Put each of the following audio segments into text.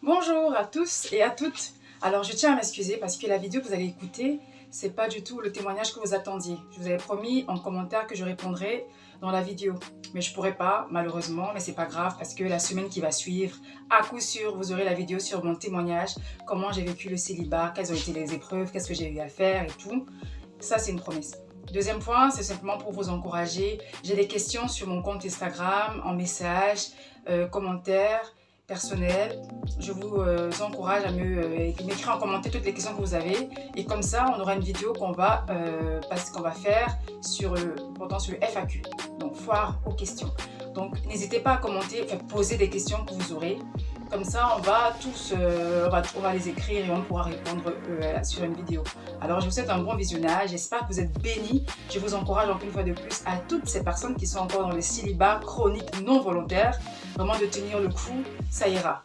Bonjour à tous et à toutes. Alors je tiens à m'excuser parce que la vidéo que vous allez écouter, c'est pas du tout le témoignage que vous attendiez. Je vous avais promis en commentaire que je répondrais dans la vidéo. Mais je pourrais pas, malheureusement, mais c'est pas grave parce que la semaine qui va suivre, à coup sûr, vous aurez la vidéo sur mon témoignage, comment j'ai vécu le célibat, quelles ont été les épreuves, qu'est-ce que j'ai eu à faire et tout. Ça, c'est une promesse. Deuxième point, c'est simplement pour vous encourager. J'ai des questions sur mon compte Instagram, en message, commentaires personnels. Je vous encourage à m'écrire en commentaire toutes les questions que vous avez. Et comme ça, on aura une vidéo qu'on va faire sur le FAQ. Donc, foire aux questions. Donc, n'hésitez pas à commenter, poser des questions que vous aurez. Comme ça, on va tous les écrire et on pourra répondre sur une vidéo. Alors, je vous souhaite un bon visionnage. J'espère que vous êtes bénis. Je vous encourage encore une fois de plus à toutes ces personnes qui sont encore dans le célibat chronique non volontaire, vraiment de tenir le coup, ça ira.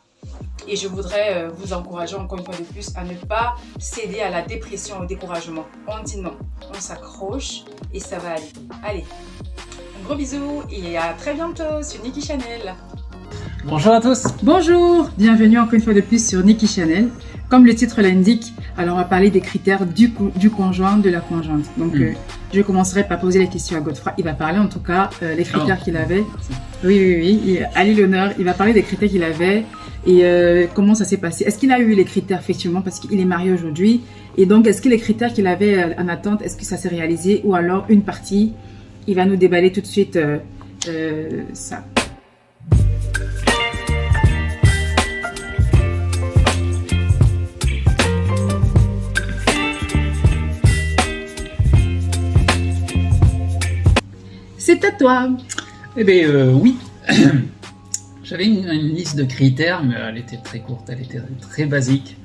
Et je voudrais vous encourager encore une fois de plus à ne pas céder à la dépression, au découragement. On dit non, on s'accroche et ça va aller. Allez, un gros bisou et à très bientôt sur Nikki Chanel. Bonjour à tous. Bonjour, bienvenue encore une fois de plus sur Nikki Chanel. Comme le titre l'indique, alors on va parler des critères du conjoint, de la conjointe. Donc je commencerai par poser les questions à Godefroy. Il va parler en tout cas les critères qu'il avait. Oui. À lui l'honneur, il va parler des critères qu'il avait et comment ça s'est passé. Est-ce qu'il a eu les critères effectivement parce qu'il est marié aujourd'hui? Et donc est-ce que les critères qu'il avait en attente, est-ce que ça s'est réalisé ou alors une partie? Il va nous déballer tout de suite ça. C'est à toi. Eh bien, oui. J'avais une liste de critères, mais elle était très courte, elle était très basique.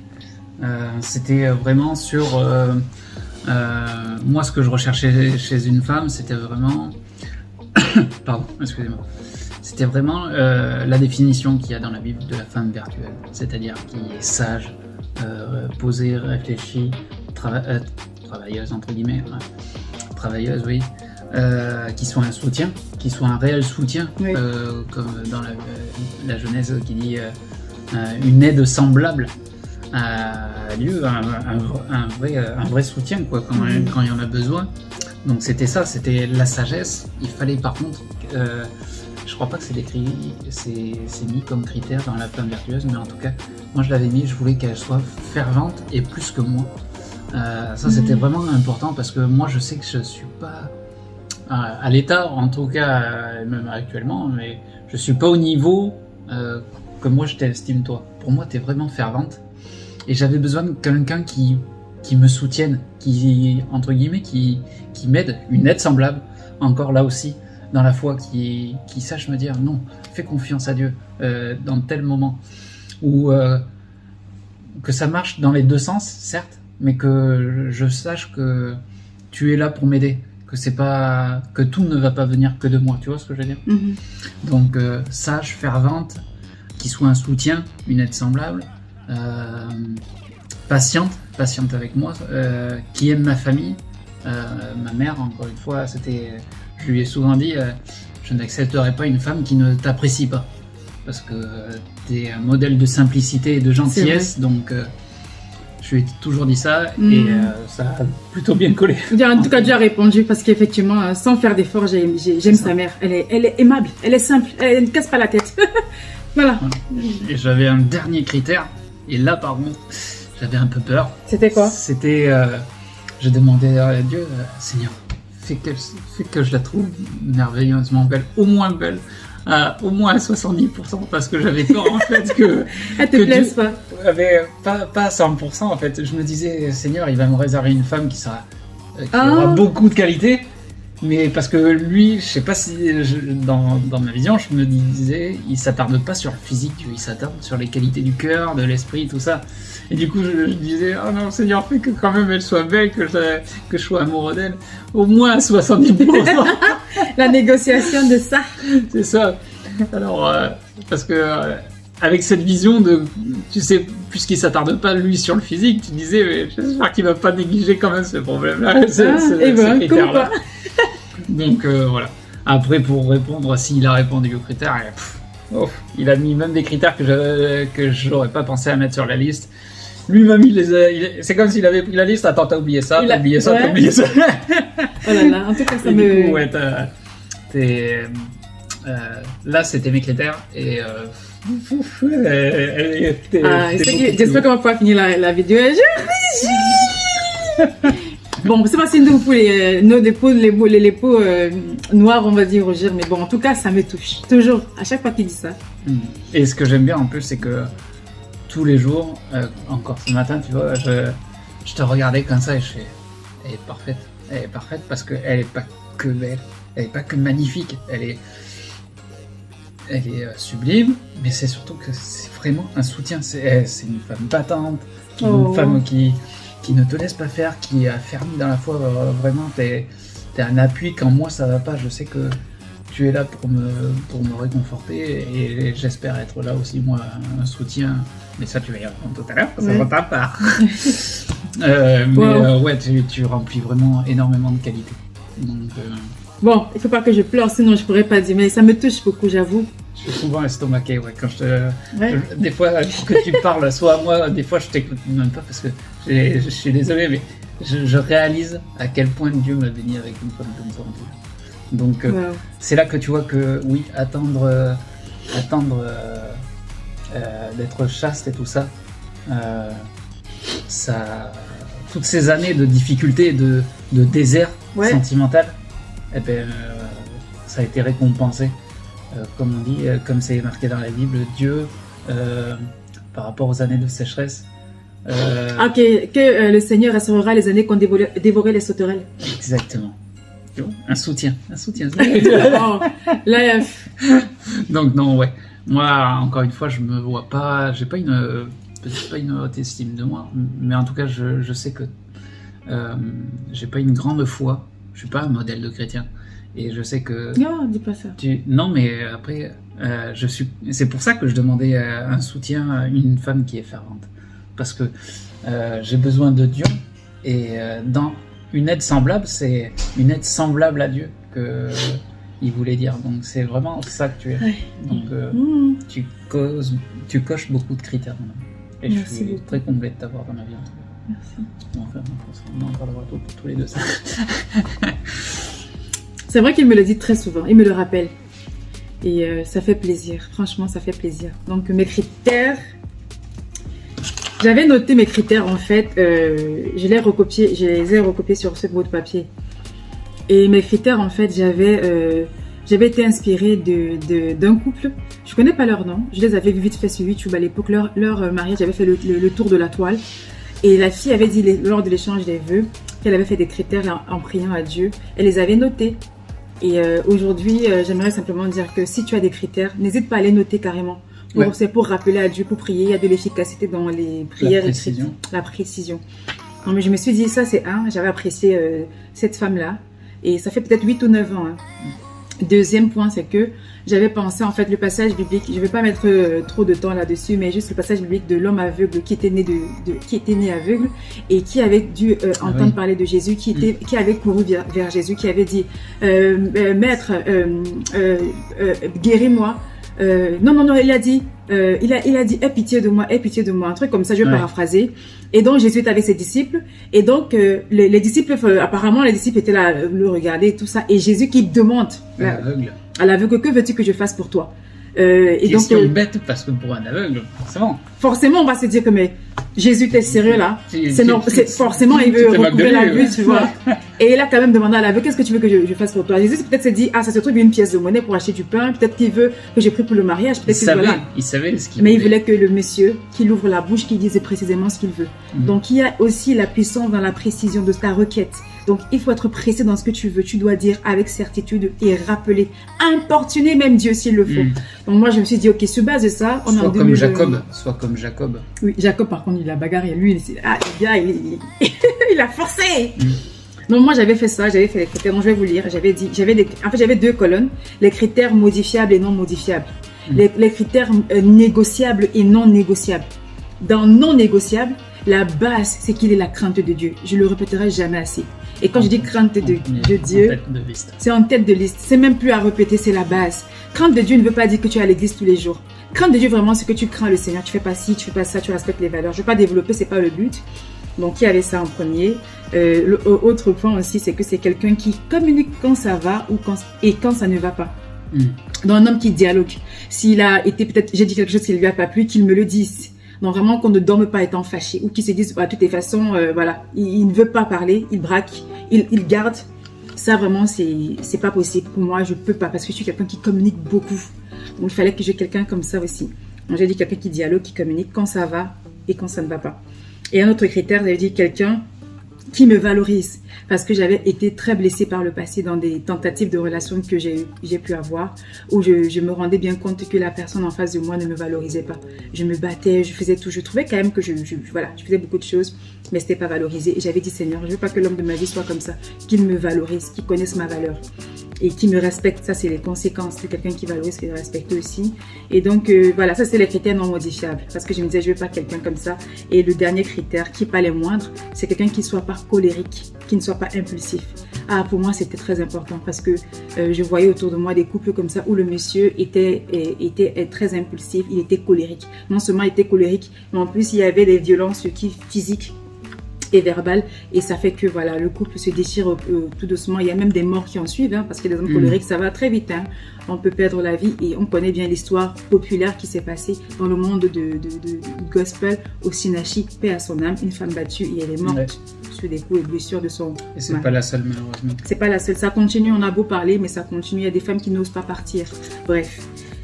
C'était vraiment sur... moi, ce que je recherchais chez une femme, c'était vraiment... Pardon, excusez-moi. C'était vraiment la définition qu'il y a dans la Bible de la femme virtuelle. C'est-à-dire qui est sage, posée, réfléchie, travailleuse, entre guillemets. Ouais. Travailleuse, oui. Qui soit un soutien, qui soit un réel soutien, oui. Comme dans la Genèse qui dit une aide semblable à Dieu, un vrai soutien quoi, quand il y en a besoin. Donc c'était ça, c'était la sagesse. Il fallait par contre, je crois pas que c'est mis comme critère dans la femme vertueuse, mais en tout cas, moi je l'avais mis, je voulais qu'elle soit fervente et plus que moi. Ça c'était vraiment important parce que moi je sais que je suis pas à l'état, en tout cas, même actuellement, mais je suis pas au niveau que moi je t'estime toi. Pour moi, tu es vraiment fervente. Et j'avais besoin de quelqu'un qui me soutienne, qui, entre guillemets, qui m'aide, une aide semblable, encore là aussi, dans la foi, qui sache me dire non, fais confiance à Dieu dans tel moment. Ou que ça marche dans les deux sens, certes, mais que je sache que tu es là pour m'aider. Que c'est pas que tout ne va pas venir que de moi, tu vois ce que je veux dire. Donc sage, fervente, qui soit un soutien, une aide semblable, patiente avec moi, qui aime ma famille, ma mère encore une fois, je lui ai souvent dit, je n'accepterai pas une femme qui ne t'apprécie pas, parce que t'es un modèle de simplicité et de gentillesse, donc je lui ai toujours dit ça et ça a plutôt bien collé. En tout cas, Dieu a répondu parce qu'effectivement, sans faire d'efforts, j'aime sa mère. Elle est aimable, elle est simple, elle ne casse pas la tête. Voilà. Et j'avais un dernier critère et là, par contre, j'avais un peu peur. C'était quoi? C'était, je demandais à Dieu, Seigneur, fais que je la trouve merveilleusement belle, au moins belle. Au moins à 70% parce que j'avais peur en fait que elle te plaise pas. Pas à 100% en fait. Je me disais Seigneur, il va me réserver une femme qui aura beaucoup de qualité, mais parce que lui, je sais pas si dans ma vision, je me disais, il s'attarde pas sur le physique, il s'attarde sur les qualités du cœur, de l'esprit, tout ça. Et du coup, je disais, oh non, Seigneur, fais que quand même elle soit belle, que je sois amoureux d'elle, au moins à 70%. La négociation de ça. C'est ça. Alors, parce que avec cette vision de, tu sais, puisqu'il s'attarde pas lui sur le physique, tu disais, mais j'espère qu'il va pas négliger quand même ce problème-là, ce critère-là. Donc voilà. Après, pour répondre, s'il a répondu aux critères, il a mis même des critères que j'aurais pas pensé à mettre sur la liste. Lui-même, c'est comme s'il avait pris la liste. Attends, t'as oublié ça, t'as oublié ça, t'as oublié ça. Oh là là, en tout cas, ça me... Du coup, ouais, là, c'était mes critères. Et... j'espère qu'on va pouvoir finir la vidéo. Bon, c'est pas signe de vous pour les peaux noires, on va dire, Roger. Mais bon, en tout cas, ça me touche. Toujours, à chaque fois qu'il dit ça. Et ce que j'aime bien en plus, c'est que tous les jours, encore ce matin, tu vois, je te regardais comme ça et je fais, elle est parfaite. Elle est parfaite parce qu'elle n'est pas que belle, elle n'est pas que magnifique, elle est sublime, mais c'est surtout que c'est vraiment un soutien. C'est une femme battante, une femme qui ne te laisse pas faire, qui a fermé dans la foi. Vraiment, t'es un appui quand moi ça va pas. Je sais que tu es là pour me réconforter et j'espère être là aussi, moi, un soutien. Mais ça, tu vas y répondre tout à l'heure, ça va ta part. Ouais, tu remplis vraiment énormément de qualités. Donc, bon, il faut pas que je pleure, sinon je pourrais pas dire, mais ça me touche beaucoup, j'avoue. Je suis souvent estomaqué, ouais, quand des fois, il faut que tu parles, soit moi, des fois je t'écoute même pas parce que je suis désolé, mais je réalise à quel point Dieu m'a béni avec une femme comme ça. Donc, c'est là que tu vois que, oui, attendre d'être chaste et tout ça, toutes ces années de difficultés, de désert sentimental, eh ben, ça a été récompensé. Comme on dit, comme c'est marqué dans la Bible, Dieu, par rapport aux années de sécheresse. Que le Seigneur restaurera les années qu'ont dévoré les sauterelles. Exactement. Un soutien. Donc non, ouais. Moi, encore une fois, je me vois pas, j'ai pas une haute estime de moi, mais en tout cas, je sais que j'ai pas une grande foi. Je suis pas un modèle de chrétien. Et je sais que... Non, dis pas ça. Non, mais après, c'est pour ça que je demandais un soutien à une femme qui est fervente. Parce que j'ai besoin de Dieu. Et dans une aide semblable, c'est une aide semblable à Dieu qu'il voulait dire. Donc c'est vraiment ça que tu es. Ouais. Donc tu coches beaucoup de critères dans ma vie. Et merci, je suis beaucoup. Très comblé de t'avoir dans ma vie. Merci. On en parlera tous les deux. Ça. C'est vrai qu'il me le dit très souvent, il me le rappelle. Et ça fait plaisir, franchement, ça fait plaisir. Donc mes critères, j'avais noté mes critères en fait, je les ai recopiés sur ce bout de papier. Et mes critères en fait, j'avais été inspirée d'un couple, je connais pas leur nom, je les avais vite fait sur YouTube à l'époque, leur mariage, j'avais fait le tour de la toile. Et la fille avait dit lors de l'échange des vœux qu'elle avait fait des critères en priant à Dieu, elle les avait notés. Et aujourd'hui, j'aimerais simplement dire que si tu as des critères, n'hésite pas à les noter carrément. C'est pour rappeler à Dieu, pour prier. Il y a de l'efficacité dans les prières écrites. La précision. Non, mais je me suis dit, ça c'est j'avais apprécié cette femme-là. Et ça fait peut-être 8 ou 9 ans. Deuxième point, c'est que j'avais pensé, en fait, le passage biblique, je ne vais pas mettre trop de temps là-dessus, mais juste le passage biblique de l'homme aveugle qui était né aveugle et qui avait dû entendre parler de Jésus, qui avait couru vers Jésus, qui avait dit Maître, guéris-moi. Non, il a dit, aie pitié de moi, un truc comme ça, je vais paraphraser. Et donc Jésus était avec ses disciples, et donc les disciples, apparemment les disciples étaient là, le regarder, tout ça, et Jésus qui demande à l'aveugle, que veux-tu que je fasse pour toi? Question bête, parce que pour un aveugle, forcément on va se dire que mais Jésus, t'es sérieux là? Forcément il veut recouvrir la vue, tu vois. Et il a quand même demandé à l'aveugle, qu'est-ce que tu veux que je fasse pour toi? Jésus peut-être s'est dit, ça se trouve une pièce de monnaie pour acheter du pain, peut-être qu'il veut que j'ai pris pour le mariage, peut-être il savait ce qu'il voulait. Mais il voulait que le monsieur, qu'il ouvre la bouche, qu'il dise précisément ce qu'il veut. Donc il y a aussi la puissance dans la précision de ta requête. Donc il faut être précis dans ce que tu veux, tu dois dire avec certitude et rappeler, importuner même Dieu s'il le faut. Donc moi je me suis dit, ok, sur base de ça, on soit comme Jacob. Soit comme Jacob. Oui, Jacob par contre il a bagarré, lui il a forcé. Donc moi j'avais fait ça, j'avais fait les critères, donc je vais vous lire, j'avais 2 colonnes, les critères modifiables et non modifiables, les critères négociables et non négociables. Dans non négociable, la base c'est qu'il ait la crainte de Dieu, je le répéterai jamais assez. Et quand je dis crainte de Dieu, c'est en tête de liste. C'est même plus à répéter, c'est la base. Crainte de Dieu ne veut pas dire que tu es à l'église tous les jours. Crainte de Dieu, vraiment, c'est que tu crains le Seigneur. Tu fais pas ci, tu fais pas ça, tu respectes les valeurs. Je ne veux pas développer, c'est pas le but. Donc, il y avait ça en premier. L'autre point aussi, c'est que c'est quelqu'un qui communique quand ça va et quand ça ne va pas. Dans un homme qui dialogue. S'il a été peut-être, j'ai dit quelque chose qui ne lui a pas plu, qu'il me le dise. Donc vraiment qu'on ne dorme pas étant fâché ou qu'il se dise, de toutes les façons, voilà, il ne veut pas parler, il braque, il garde. Ça vraiment, c'est pas possible. Pour moi, je peux pas parce que je suis quelqu'un qui communique beaucoup. Donc il fallait que j'ai quelqu'un comme ça aussi. Donc j'ai dit quelqu'un qui dialogue, qui communique quand ça va et quand ça ne va pas. Et un autre critère, j'avais dit quelqu'un qui me valorise parce que j'avais été très blessée par le passé dans des tentatives de relations que j'ai pu avoir où je me rendais bien compte que la personne en face de moi ne me valorisait pas. Je me battais, je faisais tout, je trouvais quand même que je faisais beaucoup de choses mais c'était pas valorisé et j'avais dit Seigneur, je veux pas que l'homme de ma vie soit comme ça, qu'il me valorise, qu'il connaisse ma valeur et qui me respecte. Ça, c'est les conséquences de quelqu'un qui valorise, qui le respecte aussi. Et donc, voilà, ça, c'est les critères non modifiables. Parce que je me disais, je veux pas quelqu'un comme ça. Et le dernier critère, qui n'est pas les moindres, c'est quelqu'un qui ne soit pas colérique, qui ne soit pas impulsif. Ah, pour moi, c'était très important parce que je voyais autour de moi des couples comme ça où le monsieur était très impulsif, il était colérique. Non seulement il était colérique, mais en plus, il y avait des violences physiques et verbal et ça fait que voilà le couple se déchire tout doucement. Il y a même des morts qui en suivent parce que les hommes colériques ça va très vite, on peut perdre la vie et on connaît bien l'histoire populaire qui s'est passée dans le monde de gospel au Sinachi, paix à son âme, une femme battue et elle est morte sur des coups et blessures de son et c'est pas la seule malheureusement, c'est pas la seule, ça continue, on a beau parler mais ça continue, il y a des femmes qui n'osent pas partir, bref.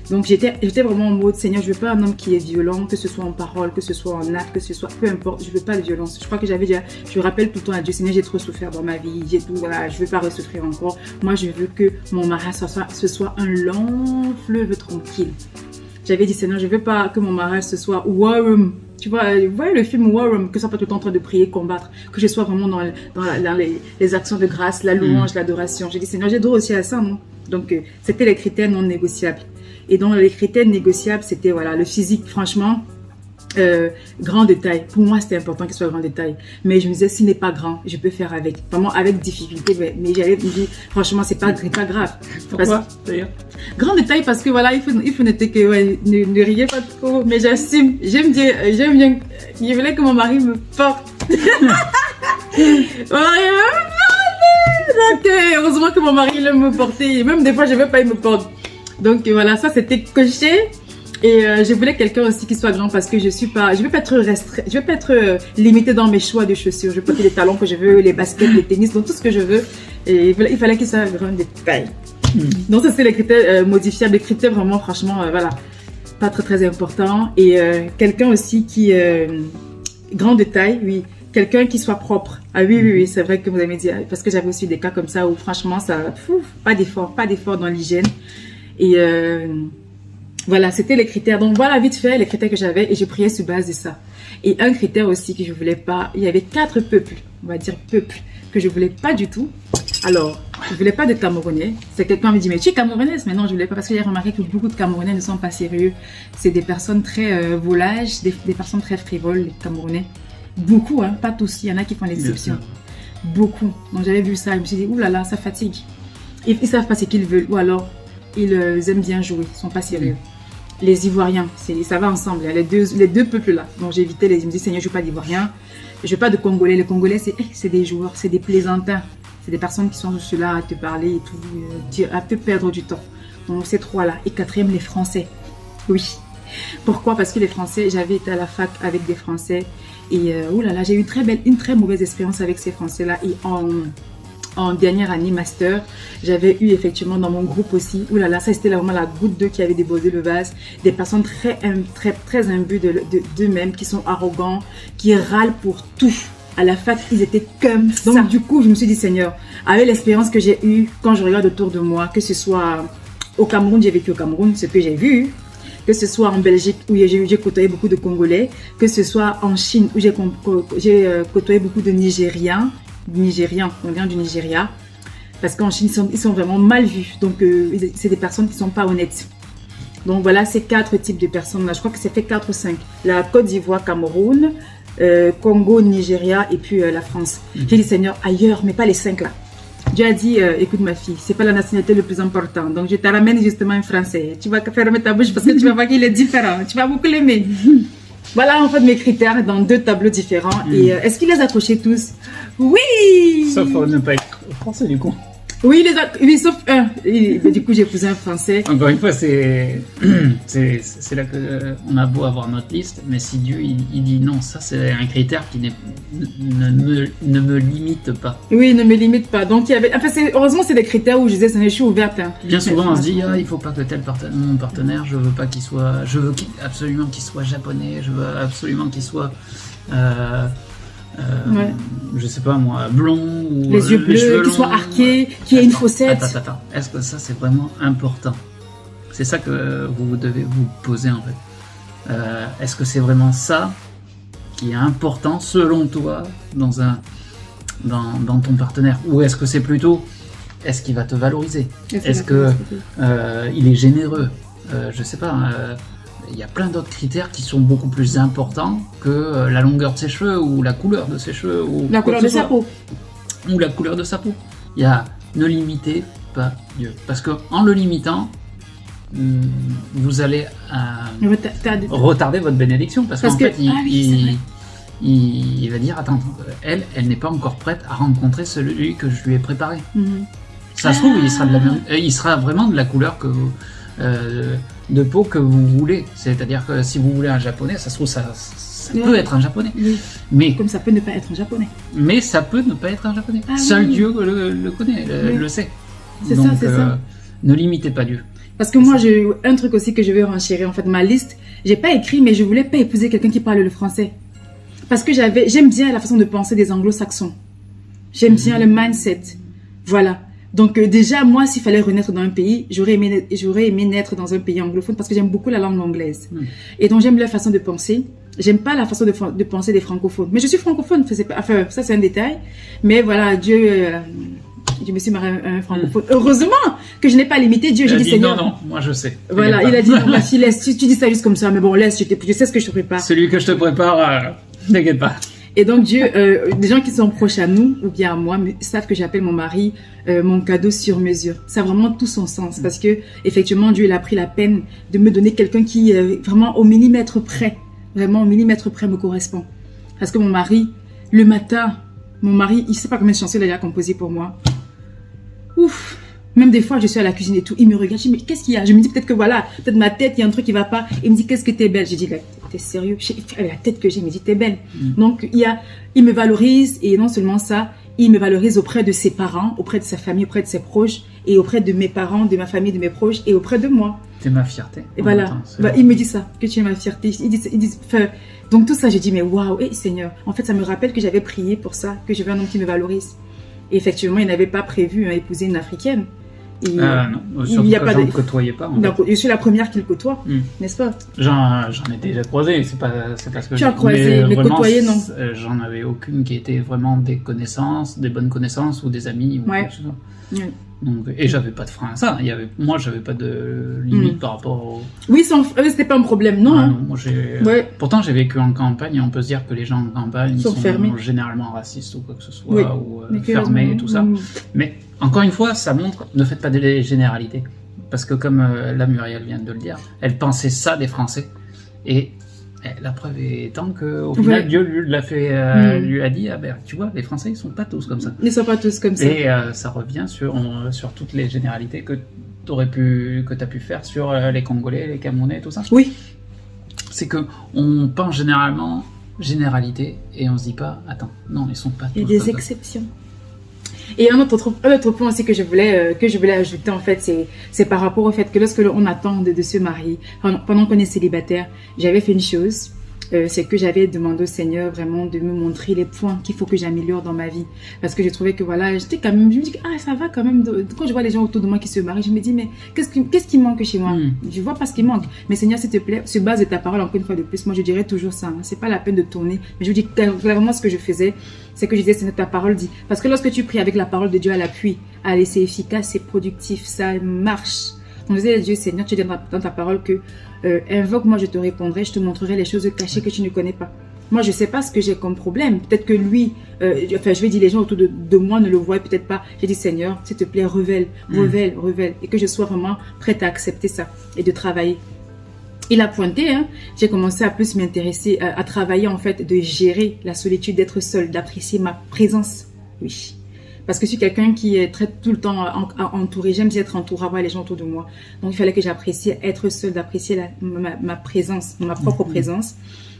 Donc j'étais vraiment en mode Seigneur, je veux pas un homme qui est violent, que ce soit en parole, que ce soit en acte, que ce soit peu importe, je veux pas de violence. Je crois que je rappelle tout le temps à Dieu, Seigneur, j'ai trop souffert dans ma vie, voilà, je veux pas ressouffrir encore. Moi, je veux que mon mariage ce soit un long fleuve tranquille. J'avais dit Seigneur, je veux pas que mon mariage ce soit war room. Tu vois, vous voyez le film War Room, que je sois pas tout le temps en train de prier, combattre, que je sois vraiment dans les actions de grâce, la louange, l'adoration. J'ai dit Seigneur, j'ai droit aussi à ça, non? Donc c'était les critères non négociables. Et dans les critères négociables, c'était voilà, le physique, franchement, grand de taille. Pour moi, c'était important qu'il soit grand de taille. Mais je me disais, s'il n'est pas grand, je peux faire avec. Vraiment avec difficulté. Mais j'allais me dire, franchement, c'est pas grave. Pourquoi d'ailleurs? Grand de taille parce que voilà, il faut noter que ne riez pas trop. Mais j'assume. J'aime bien. Je voulais que mon mari me porte. Donc, heureusement que mon mari l'aime me porter. Même des fois, je ne veux pas, il me porte. Donc voilà, ça c'était coché. Et je voulais quelqu'un aussi qui soit grand parce que je veux pas être limitée dans mes choix de chaussures. Je peux porter les talons que je veux, les baskets, les tennis, donc tout ce que je veux. Et il fallait qu'il soit grand de taille. Donc ça c'est les critères modifiables, les critères vraiment franchement voilà, pas très importants. Et quelqu'un aussi qui grand de taille, oui. Quelqu'un qui soit propre. Ah oui, c'est vrai que vous avez dit, parce que j'avais aussi des cas comme ça où franchement ça, pas d'effort dans l'hygiène. Et voilà, c'était les critères. Donc voilà, vite fait, les critères que j'avais et je priais sur base de ça. Et un critère aussi que je voulais pas, il y avait 4 peuples, on va dire peuples, que je voulais pas du tout. Alors, je voulais pas de Camerounais. C'est quelqu'un qui me dit, mais tu es Camerounaise? Mais non, je voulais pas parce que j'ai remarqué que beaucoup de Camerounais ne sont pas sérieux. C'est des personnes très volages, des personnes très frivoles, les Camerounais. Beaucoup, pas tous, il y en a qui font l'exception. Beaucoup. Donc j'avais vu ça, je me suis dit, oulala, ça fatigue. Ils savent pas ce qu'ils veulent ou alors ils aiment bien jouer, ils sont pas sérieux. Les Ivoiriens, ça va ensemble, il y a les deux peuples là. Donc j'ai évité je me dis Seigneur, je veux pas d'Ivoiriens, je veux pas de Congolais. Les Congolais, c'est des joueurs, c'est des plaisantins, c'est des personnes qui sont juste là à te parler et tout, à te perdre du temps. Donc ces 3 là. Et 4e, les Français. Oui. Pourquoi? Parce que les Français, j'avais été à la fac avec des Français et oulala, j'ai eu une très mauvaise expérience avec ces Français là. Et en dernière année master, j'avais eu effectivement dans mon groupe aussi, oulala, ça c'était vraiment la goutte d'eau qui avait débordé le vase, des personnes très imbues d'eux-mêmes, qui sont arrogants, qui râlent pour tout. À la fac, ils étaient comme ça. Donc du coup, je me suis dit Seigneur, avec l'expérience que j'ai eue, quand je regarde autour de moi, que ce soit au Cameroun, j'ai vécu au Cameroun, ce que j'ai vu, que ce soit en Belgique où j'ai côtoyé beaucoup de Congolais, que ce soit en Chine où j'ai côtoyé beaucoup de Nigériens, on vient du Nigeria, parce qu'en Chine ils sont vraiment mal vus, donc c'est des personnes qui ne sont pas honnêtes. Donc voilà ces 4 types de personnes là, je crois que ça fait 4 ou 5. La Côte d'Ivoire, Cameroun, Congo, Nigeria et puis la France. J'ai dit Seigneur, ailleurs, mais pas les 5 là. Dieu a dit, écoute ma fille, c'est pas la nationalité le plus important. Donc je te ramène justement un Français. Tu vas fermer ta bouche parce que tu vas voir qu'il est différent. Tu vas beaucoup l'aimer. Voilà en fait mes critères dans 2 tableaux différents. Et est-ce qu'il les a cochés tous? Oui. Sauf ne pas être français du coup. Oui, oui, sauf un. Et, du coup, j'ai épousé un Français. Encore une fois, c'est là que on a beau avoir notre liste, mais si Dieu il dit non, ça c'est un critère qui ne me limite pas. Oui, ne me limite pas. Donc il y avait, enfin, heureusement c'est des critères où je disais, je suis ouverte. Hein. Bien souvent, on se dit il faut pas que mon partenaire, je veux pas absolument qu'il soit japonais, je veux absolument qu'il soit ouais. Je sais pas moi, blond ou les yeux bleus, qu'il soit arqué, qu'il y ait une fossette. Attends. Est-ce que ça c'est vraiment important? C'est ça que vous devez vous poser en fait. Est-ce que c'est vraiment ça qui est important selon toi dans ton partenaire? Ou est-ce que c'est plutôt est-ce qu'il va te valoriser? Est-ce que il est généreux? Je sais pas. Il y a plein d'autres critères qui sont beaucoup plus importants que la longueur de ses cheveux ou la couleur de ses cheveux ou la couleur de sa peau. Ou la couleur de sa peau. Il y a ne limitez pas Dieu. Parce que en le limitant, vous allez retarder votre bénédiction. Parce qu'en fait, il va dire attends, elle n'est pas encore prête à rencontrer celui que je lui ai préparé. Ça se trouve, il sera vraiment de la couleur que de peau que vous voulez. C'est-à-dire que si vous voulez un japonais, ça se trouve, ça peut être un japonais. Oui. Mais, comme ça peut ne pas être un japonais. Mais ça peut ne pas être un japonais. Seul Dieu le connaît, le sait. C'est donc, c'est ça. Ne limitez pas Dieu. Parce que moi, j'ai un truc aussi que je veux renchérir. En fait, ma liste, j'ai pas écrit, mais je voulais pas épouser quelqu'un qui parle le français. Parce que j'aime bien la façon de penser des anglo-saxons. J'aime bien le mindset. Voilà. Donc déjà, moi, s'il fallait renaître dans un pays, j'aurais aimé naître dans un pays anglophone parce que j'aime beaucoup la langue anglaise. Et donc, j'aime leur façon de penser. J'aime pas la façon de penser des francophones. Mais je suis francophone, enfin, ça c'est un détail. Mais voilà, Dieu, je me suis mariée à un francophone. Heureusement que je n'ai pas limité Dieu. J'ai dit Seigneur. Non, moi je sais. Voilà, il a dit, non, ma fille, laisse, tu dis ça juste comme ça, mais bon, laisse, je sais ce que je te prépare. Celui que je te prépare, t'inquiète pas. Et donc Dieu, des gens qui sont proches à nous ou bien à moi savent que j'appelle mon mari mon cadeau sur mesure. Ça a vraiment tout son sens parce que effectivement Dieu il a pris la peine de me donner quelqu'un qui vraiment au millimètre près, vraiment au millimètre près me correspond. Parce que mon mari, le matin, il sait pas combien de chansons il a composé pour moi. Ouf. Même des fois, je suis à la cuisine et tout, il me regarde, je dis, mais qu'est-ce qu'il y a? Je me dis peut-être que voilà, peut-être ma tête, il y a un truc qui va pas. Il me dit, qu'est-ce que t'es belle? J'ai dit, t'es sérieux? La tête que j'ai, il me dit, t'es belle. Donc, il me valorise et non seulement ça, il me valorise auprès de ses parents, auprès de sa famille, auprès de ses proches et auprès de mes parents, de ma famille, de mes proches et auprès de moi. T'es ma fierté. Et voilà. Il me dit ça, que tu es ma fierté. Donc tout ça, j'ai dit, mais waouh, Seigneur. En fait, ça me rappelle que j'avais prié pour ça, que je veux un homme qui me valorise. Et effectivement, il n'avait pas prévu épouser une Africaine. Non, surtout que j'en côtoyais pas. Donc, je suis la première qui le côtoie, n'est-ce pas? J'en ai déjà croisé, c'est pas ce que tu as croisé, mais côtoyé, non? J'en avais aucune qui était vraiment des connaissances, des bonnes connaissances ou des amis ou quelque chose. Donc, et j'avais pas de frein à ça. Moi, j'avais pas de limite par rapport au... Oui, c'était pas un problème, non? Non, moi, pourtant, j'ai vécu en campagne et on peut se dire que les gens en campagne sont généralement racistes ou quoi que ce soit, ou fermés et tout ça. Mais encore une fois, ça montre, ne faites pas des généralités. Parce que comme la Muriel vient de le dire, elle pensait ça des Français. Et la preuve étant qu'au final, Dieu lui a dit, tu vois, les Français, ils sont pas tous comme ça. Ils sont pas tous comme ça. Et ça revient sur toutes les généralités que tu as pu faire sur les Congolais, les Camerounais, tout ça. Oui. C'est qu'on pense généralité, et on se dit pas, attends, non, ils sont pas tous comme ça. Il y a des exceptions. Et un autre point aussi que je voulais ajouter en fait, c'est par rapport au fait que lorsque on attend de se marier, pendant qu'on est célibataire, j'avais fait une chose, c'est que j'avais demandé au Seigneur vraiment de me montrer les points qu'il faut que j'améliore dans ma vie. Parce que je trouvais que voilà, je me dis ça va quand même. Quand je vois les gens autour de moi qui se marient, je me dis mais qu'est-ce qui manque chez moi? Je vois pas ce qui manque. Mais Seigneur, s'il te plaît, sur base de ta parole, encore une fois de plus, moi je dirais toujours ça. C'est pas la peine de tourner. Mais je vous dis clairement ce que je faisais, c'est que je disais Seigneur, ta parole dit. Parce que lorsque tu pries avec la parole de Dieu à l'appui, allez, c'est efficace, c'est productif, ça marche. On disait Dieu Seigneur, tu dis dans ta parole que invoque-moi, je te répondrai, je te montrerai les choses cachées que tu ne connais pas. Moi, je sais pas ce que j'ai comme problème. Peut-être que lui, enfin, je vais dire, les gens autour de moi ne le voient peut-être pas. J'ai dit, Seigneur, s'il te plaît, révèle. Et que je sois vraiment prête à accepter ça et de travailler. Il a pointé, hein. J'ai commencé à plus m'intéresser, à travailler en fait, de gérer la solitude, d'être seule, d'apprécier ma présence. Oui. Parce que je suis quelqu'un qui est très tout le temps entouré. J'aime bien être entouré, avoir les gens autour de moi. Donc il fallait que j'apprécie être seule, d'apprécier ma présence, ma propre présence.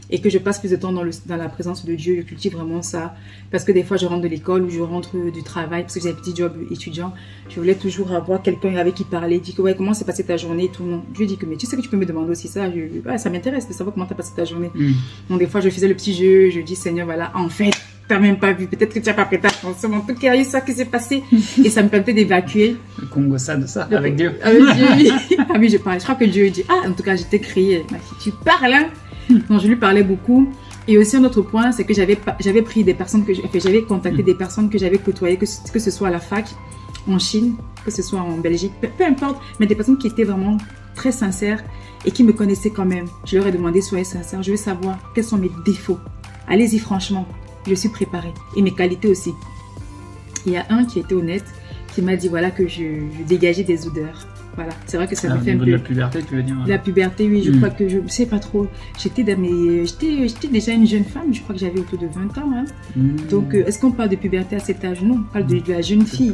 Et que je passe plus de temps dans la présence de Dieu. Je cultive vraiment ça. Parce que des fois, je rentre de l'école ou je rentre du travail, parce que j'ai un petit job étudiant. Je voulais toujours avoir quelqu'un avec qui parler. Dit que, ouais, comment s'est passée ta journée et tout. Non. Dieu dit que, mais tu sais que tu peux me demander aussi ça. Ouais, ça m'intéresse de savoir comment t'as passé ta journée. Donc, des fois, je faisais le petit jeu. Je dis, Seigneur, voilà, en fait, t'as même pas vu. Peut-être que tu n'as pas prêté attention. En tout cas, il y a eu ça qui s'est passé. Et ça me permettait d'évacuer. Le Congo, ça, de ça, avec Dieu. Avec Dieu, oui. Ah oui, je parle. Je crois que Dieu dit, en tout cas, j'étais crié. Ma fille, tu parles, hein? Donc, je lui parlais beaucoup. Et aussi, un autre point, c'est que j'avais pris des personnes j'avais contacté des personnes que j'avais côtoyées, que ce soit à la fac, en Chine, que ce soit en Belgique, peu importe, mais des personnes qui étaient vraiment très sincères et qui me connaissaient quand même. Je leur ai demandé, soyez sincères, je veux savoir quels sont mes défauts. Allez-y, franchement, je suis préparée. Et mes qualités aussi. Il y a un qui était honnête, qui m'a dit, voilà, que je dégageais des odeurs. Voilà, c'est vrai que ça me fait un peu... de la puberté, tu veux dire? La puberté, oui, je crois que je ne sais pas trop. J'étais déjà une jeune femme, je crois que j'avais autour de 20 ans. Hein. Donc, est-ce qu'on parle de puberté à cet âge? Non, on parle de la jeune fille.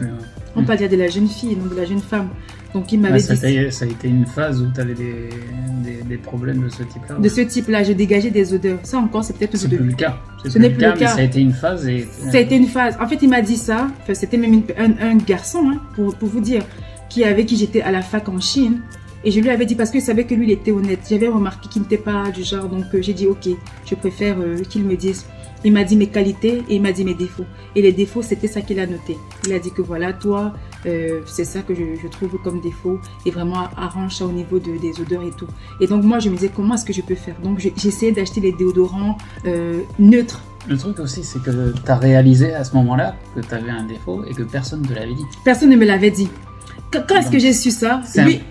On parle déjà de la jeune fille, donc de la jeune femme. Donc, il m'avait dit... Ça a été une phase où tu avais des problèmes de ce type-là. De ce type-là, je dégageais des odeurs. Ça encore, c'est peut-être... C'est plus le cas. Ce n'est plus le cas. Mais ça a été une phase et... Ça a été une phase. En fait, il m'a dit ça. Enfin, c'était même un garçon, hein, pour vous dire, avec qui j'étais à la fac en Chine. Et je lui avais dit, parce que je savais que lui, il était honnête. J'avais remarqué qu'il n'était pas du genre. Donc, j'ai dit, ok, je préfère qu'il me dise. Il m'a dit mes qualités et il m'a dit mes défauts. Et les défauts, c'était ça qu'il a noté. Il a dit que voilà, toi, c'est ça que je trouve comme défaut. Et vraiment, arrange ça au niveau des odeurs et tout. Et donc, moi, je me disais, comment est-ce que je peux faire? Donc, j'essayais d'acheter les déodorants neutres. Le truc aussi, c'est que tu as réalisé à ce moment-là que tu avais un défaut et que personne ne te l'avait dit. Personne ne me l'avait dit. Quand est-ce que j'ai su ça? Oui.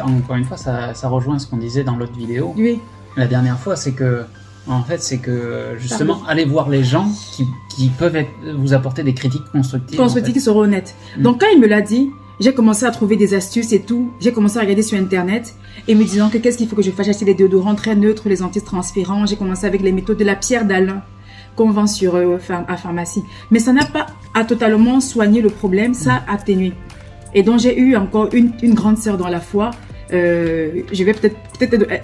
Encore une fois, ça rejoint ce qu'on disait dans l'autre vidéo. Oui. La dernière fois, c'est que justement, allez voir les gens qui peuvent vous apporter des critiques constructives. Constructives qui seront honnêtes. Donc, quand il me l'a dit, j'ai commencé à trouver des astuces et tout. J'ai commencé à regarder sur Internet et me disant que qu'est-ce qu'il faut que je fasse. J'ai acheté des déodorants très neutres, les antitranspirants. J'ai commencé avec les méthodes de la pierre d'Alain qu'on vend à pharmacie. Mais ça n'a pas totalement soigné le problème, ça a atténué. Et donc, j'ai eu encore une grande sœur dans la foi. Je vais peut-être,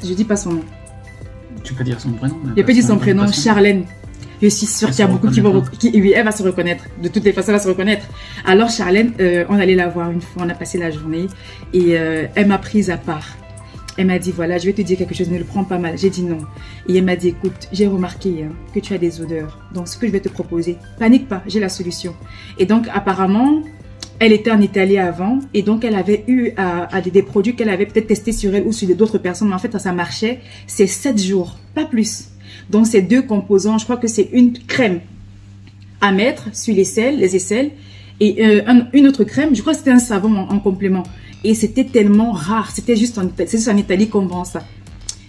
je dis pas son nom. Tu peux dire son prénom. Je peux dire son prénom, Charlène. Je suis sûre qu'il y a beaucoup oui, elle va se reconnaître. De toutes les façons, elle va se reconnaître. Alors, Charlène, on allait la voir une fois, on a passé la journée et elle m'a prise à part. Elle m'a dit, voilà, je vais te dire quelque chose, ne le prends pas mal. J'ai dit non. Et elle m'a dit, écoute, j'ai remarqué que tu as des odeurs. Donc, ce que je vais te proposer, panique pas, j'ai la solution. Et donc, apparemment, elle était en Italie avant et donc elle avait eu des produits qu'elle avait peut-être testés sur elle ou sur d'autres personnes. Mais en fait, ça marchait. C'est 7 jours, pas plus. Donc, ces deux composants, je crois que c'est une crème à mettre sur les aisselles et une autre crème. Je crois que c'était un savon en complément. Et c'était tellement rare. C'était juste en Italie qu'on vend ça.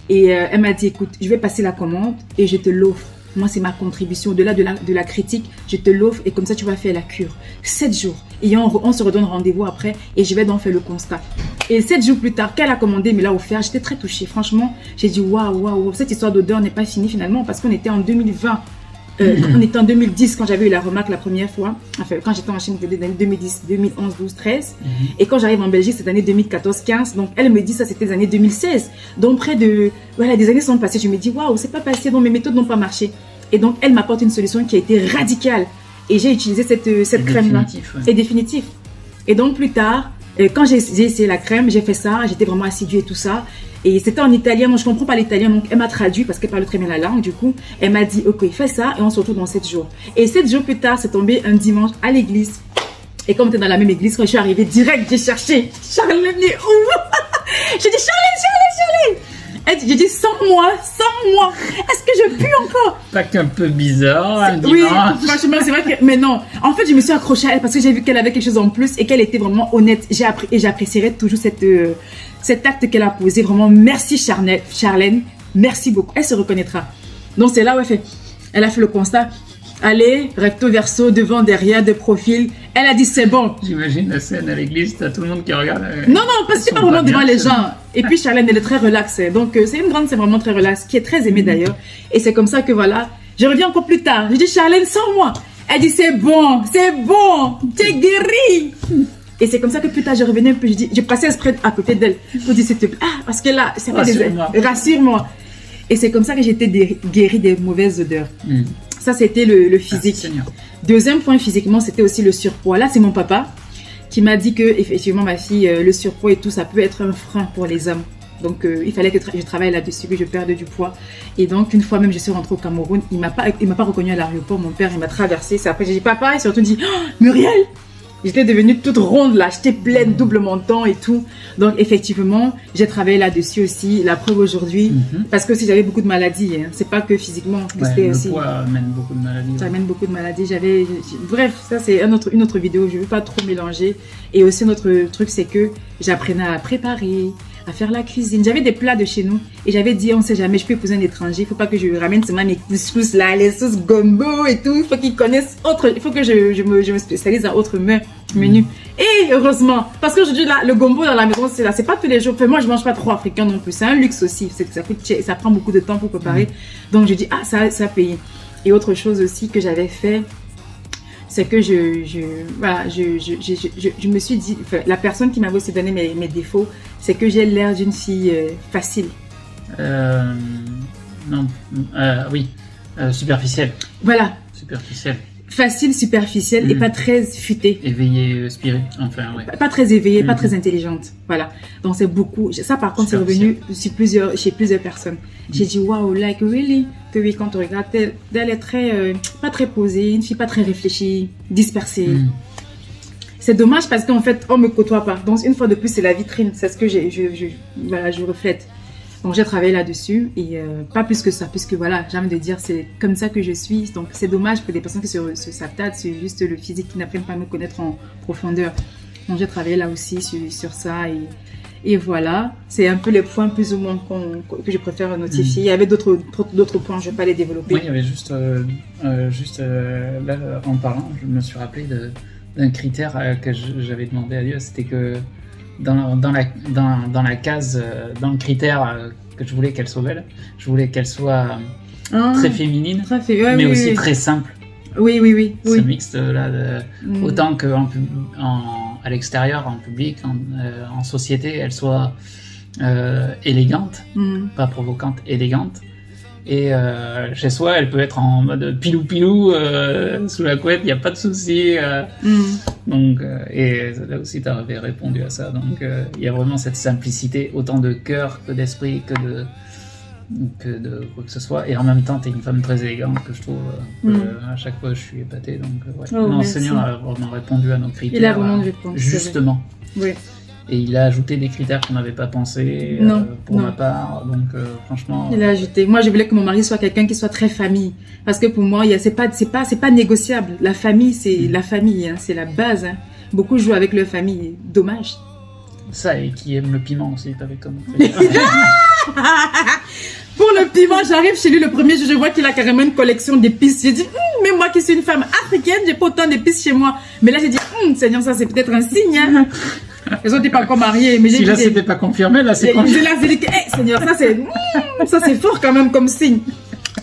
Et elle m'a dit, écoute, je vais passer la commande et je te l'offre. Moi, c'est ma contribution. Au-delà de la critique, je te l'offre et comme ça, tu vas faire la cure. 7 jours. Et on se redonne rendez-vous après et je vais donc faire le constat. Et 7 jours plus tard, qu'elle a commandé, me l'a offert. J'étais très touchée. Franchement, j'ai dit waouh. Cette histoire d'odeur n'est pas finie finalement parce qu'on était en 2020. On était en 2010 quand j'avais eu la remarque la première fois. Enfin, quand j'étais en Chine, c'était les années 2010, 2011, 12, 13. Et quand j'arrive en Belgique, c'est l'année 2014, 15. Donc, elle me dit ça, c'était les années 2016. Donc, des années sont passées. Je me dis, waouh, c'est pas passé. Donc, mes méthodes n'ont pas marché. Et donc, elle m'apporte une solution qui a été radicale. Et j'ai utilisé cette crème-là. C'est définitif. Et donc, plus tard, quand j'ai essayé la crème, j'ai fait ça. J'étais vraiment assidue et tout ça. Et c'était en italien, moi je comprends pas l'italien, donc elle m'a traduit parce qu'elle parle très bien la langue, du coup, elle m'a dit, ok, fais ça et on se retrouve dans 7 jours. Et 7 jours plus tard, c'est tombé un dimanche à l'église. Et comme on était dans la même église, quand je suis arrivée direct, j'ai cherché Charlène est où? J'ai dit, Charlène! J'ai dit, sans moi, est-ce que je pue encore? Pas qu'un peu bizarre, un dimanche. Oui, franchement, c'est vrai que, mais non. En fait, je me suis accrochée à elle parce que j'ai vu qu'elle avait quelque chose en plus et qu'elle était vraiment honnête. J'apprécierais toujours cet acte qu'elle a posé. Vraiment, merci Charlène. Merci beaucoup. Elle se reconnaîtra. Donc, c'est là où elle fait, Elle a fait le constat. Allez, recto verso, devant, derrière, de profil. Elle a dit c'est bon. J'imagine la scène à l'église, t'as tout le monde qui regarde. Non, parce que c'est pas vraiment devant les gens. Et puis Charlène, elle est très relaxe. Donc c'est une grande, c'est vraiment très relaxe, qui est très aimée d'ailleurs. Et c'est comme ça que voilà, je reviens encore plus tard. Je dis Charlène, sors-moi. Elle dit c'est bon, t'es guérie. Et c'est comme ça que plus tard je revenais un peu, je passais à côté d'elle pour dire s'il te plaît, parce que là, ça fait rassure-moi. Et c'est comme ça que j'étais guérie des mauvaises odeurs. Ça, c'était le physique. Deuxième point, physiquement, c'était aussi le surpoids. Là, c'est mon papa qui m'a dit que, effectivement, ma fille, le surpoids et tout, ça peut être un frein pour les hommes. Donc, il fallait que je travaille là-dessus, que je perde du poids. Et donc, une fois même, je suis rentrée au Cameroun. Il m'a pas reconnu à l'aéroport. Mon père, il m'a traversé. C'est après, j'ai dit papa, et surtout dit, oh, Muriel! J'étais devenue toute ronde là, j'étais pleine, double menton et tout. Donc effectivement, j'ai travaillé là-dessus aussi. La preuve aujourd'hui, parce que aussi j'avais beaucoup de maladies. Hein. C'est pas que physiquement. Le poids amène beaucoup de maladies. Ça amène beaucoup de maladies. Bref, ça c'est une autre vidéo. Je veux pas trop mélanger. Et aussi notre truc, c'est que j'apprenais à préparer, à faire la cuisine. J'avais des plats de chez nous et j'avais dit on sait jamais, je peux épouser un étranger, il faut pas que je ramène seulement mes couscous là, les sauces gombo et tout, il faut qu'ils connaissent il faut que je me spécialise à autre menu. Et heureusement, parce qu'aujourd'hui là, le gombo dans la maison, c'est pas tous les jours. Enfin, moi je mange pas trop africain non plus, c'est un luxe aussi, ça coûte cher, ça prend beaucoup de temps pour préparer. Donc je dis ça paye. Et autre chose aussi que j'avais fait, c'est que je me suis dit, enfin, la personne qui m'avait aussi donné mes défauts, c'est que j'ai l'air d'une fille facile. Superficielle. Voilà. Superficielle. Facile, superficielle et pas très futée. Éveillée, spirée, enfin, ouais. Pas très éveillée, pas très intelligente. Voilà. Donc c'est beaucoup. Ça, par contre, c'est revenu chez plusieurs personnes. J'ai dit, wow, like really? Que oui, quand on regarde, elle est très, pas très posée, une fille pas très réfléchie, dispersée. C'est dommage parce qu'en fait, on me côtoie pas. Donc, une fois de plus, c'est la vitrine. C'est ce que je reflète. Donc, j'ai travaillé là-dessus et pas plus que ça, puisque voilà, j'ai envie de dire, c'est comme ça que je suis. Donc, c'est dommage pour des personnes qui se s'attardent sur juste le physique, qui n'apprennent pas à me connaître en profondeur. Donc, j'ai travaillé là aussi sur ça et voilà. C'est un peu les points plus ou moins que je préfère notifier. Il y avait d'autres points, je ne vais pas les développer. Oui, il y avait juste là, en parlant, je me suis rappelé d'un critère que j'avais demandé à Dieu, c'était que dans la case, dans le critère que je voulais qu'elle soit belle, je voulais qu'elle soit très féminine, mais aussi très simple. Oui. Ce mixte là, autant qu'à l'extérieur, en public, en société, elle soit élégante, pas provocante, élégante. Et chez soi, elle peut être en mode pilou-pilou, sous la couette, il n'y a pas de souci. Donc, et là aussi, tu avais répondu à ça. Donc, il y a vraiment cette simplicité, autant de cœur que d'esprit, que de quoi que ce soit. Et en même temps, tu es une femme très élégante que je trouve. À chaque fois, je suis épaté. Donc, ouais. L'enseignant a vraiment répondu à nos critères. Il a vraiment répondu. Justement. Oui. Et il a ajouté des critères qu'on n'avait pas pensé pour ma part. Donc, franchement. Il a ajouté. Moi, je voulais que mon mari soit quelqu'un qui soit très famille. Parce que pour moi, c'est pas négociable. La famille, c'est la famille. Hein, c'est la base. Hein. Beaucoup jouent avec leur famille. Dommage. Ça, et qui aime le piment aussi, t'avais comment. Pour le piment, j'arrive chez lui le premier jour, je vois qu'il a carrément une collection d'épices. J'ai dit, mais moi qui suis une femme africaine, j'ai pas autant d'épices chez moi. Mais là, j'ai dit, Seigneur, ça c'est peut-être un signe. Hein. Les autres n'étaient pas encore mariés. Mais si là, c'était pas confirmé, là, c'est confirmé. J'ai dit, Seigneur, ça c'est fort quand même comme signe.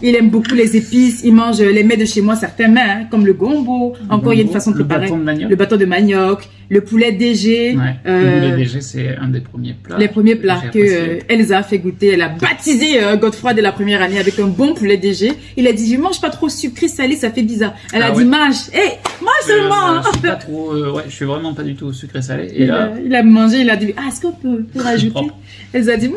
Il aime beaucoup les épices, il mange les mets de chez moi, certains mets, hein, comme le gombo. Encore, il y a une façon de préparer. Le bâton de manioc, le poulet DG. Ouais. Le poulet DG, c'est un des premiers plats. Les premiers plats que Elsa a fait goûter. Elle a baptisé Godefroy dès la première année avec un bon poulet DG. Il a dit, je mange pas trop sucré, salé, ça fait bizarre. Elle a dit, mange. Mange seulement. Je suis pas trop, je suis vraiment pas du tout sucré salé. Et là, il a mangé, il a dit, est-ce qu'on peut rajouter? Elsa a dit,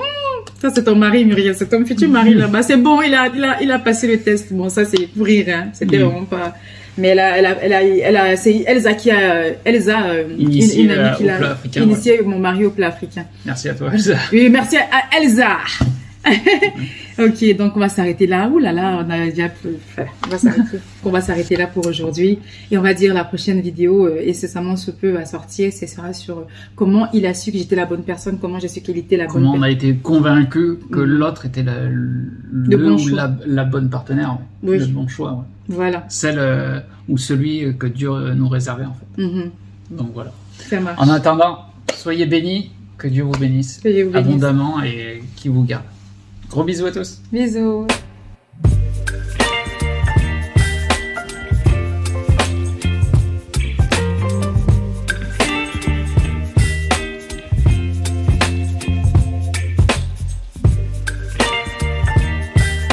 ça c'est ton mari, Muriel, c'est ton futur mari là-bas. C'est bon, il a passé le test. Bon, ça c'est pour rire, hein. C'était vraiment pas. Mais c'est Elsa qui a initié une amie qui l'a initié mon mari au plat africain. Merci à toi, Elsa. Oui, merci à Elsa. Ok, donc on va s'arrêter là. Ouh là là, on a déjà on va s'arrêter là pour aujourd'hui. Et on va dire la prochaine vidéo, incessamment sous peu, va sortir. Ce sera sur comment il a su que j'étais la bonne personne, comment j'ai su qu'il était la bonne Comment on personne. a été convaincu que l'autre était bon ou choix. la bonne partenaire, Oui. le bon choix. Ouais. Voilà. Celle ou celui que Dieu nous réservait en fait. Mhm. Donc voilà. Ça marche. En attendant, soyez bénis, que Dieu vous bénisse Que Dieu vous bénisse. abondamment et qu'il vous garde. Gros bisous à tous. Bisous.